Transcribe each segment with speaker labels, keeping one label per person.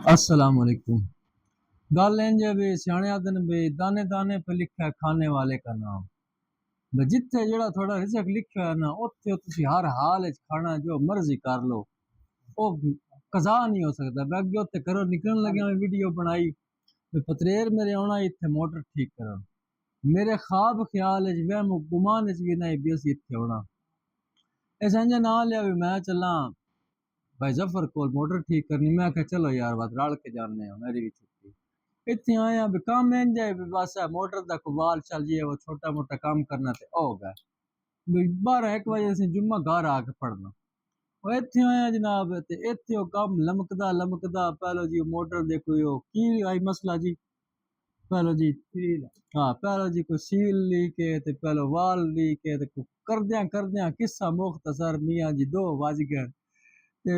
Speaker 1: अस्सलाम वालेकुम। गल इंज है भी सियाने आदन भी दाने दाने पे लिखा है खाने वाले का नाम। भी जिथे जेड़ा थोड़ा रिज़्क लिखा है ना उत्थे तुसी हर हाल विच खाना जो मर्जी कर लो। ओ कज़ा नहीं हो सकदा। मैं अगे उत्ते घरों निकलण लग्या मैं वीडियो बनाई भी पतरेर मेरे आउणा इत्थे मोटर ठीक करन। मेरे ख्वाब ख्याल विच वहम गुमान विच भी नहीं भी असीं इत्थे आउणा। इस इंज ना लिया भी मैं चलां भाई जफर कोल मोटर ठीक करनी। मैं आख्या चलो यार बस रल के जाने आ मेरी भी छुट्टी। इत्थे आया भी काम इंज है भी बस मोटर दा कोई बाल चल जाए वो छोटा मोटा काम करना ते हो गया। भी 12-1 बजे असीं जुम्मा घर आके पढ़ना। ਉਹ ਇੱਥੇ ਆਇਆ जनाब ते ਇੱਥੇ ਉਹ ਕੰਮ ਲਮਕਦਾ ਲਮਕਦਾ ਪਹਿਲੋ ਜੀ ਮੋਟਰ ਦੇ ਕੋਈ ਉਹ ਕੀ ਆਈ ਮਸਲਾ ਜੀ ਪਹਿਲੋ ਜੀ ਹਾਂ ਪਹਿਲੋ ਜੀ ਕੋਈ ਸੀਲ लीक है ते ਪਹਿਲੋ वाल लीक है ते करदियां किस्सा मुख्तसर मियां जी 2 वज गए ते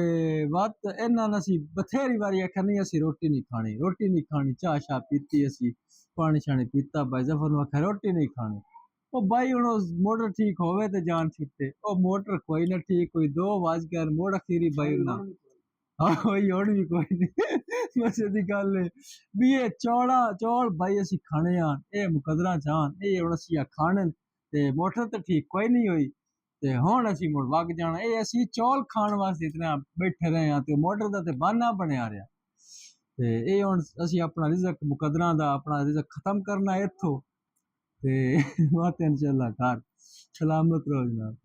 Speaker 1: बात इन्हां ने असीं बथेरी वारी आख्या नहीं असीं रोटी नहीं खानी चाह शाह पीती असीं पानी शानी पीता भाई जफर नूं आख्या रोटी नहीं खानी। ओ भाई हुण मोटर ठीक होवे ते जान छुट्टे ओ मोटर कोई ना ठीक कोई 2 वज गए मोड़ अखीरी भाई ना हाँ वही हुण भी कोई नहीं बस दी गल है भी ये चौल भाई असीं खाने आन ए मुकदरा चाहन ए हुण असीं खाने ते मोटर ते ठीक कोई नहीं होई ते हुण असीं मुड़ वग जाना ए असीं चौल खाण वास्ते इतना बैठे रहे हां ते मोटर दा ते बहाना बनया रहा ते ए हुण असीं अपना रिज़क मुकदरा दा अपना रिज़क खत्म करना इत्थों ते बातें इंशाअल्लाह घर सलामत रहो जनाब।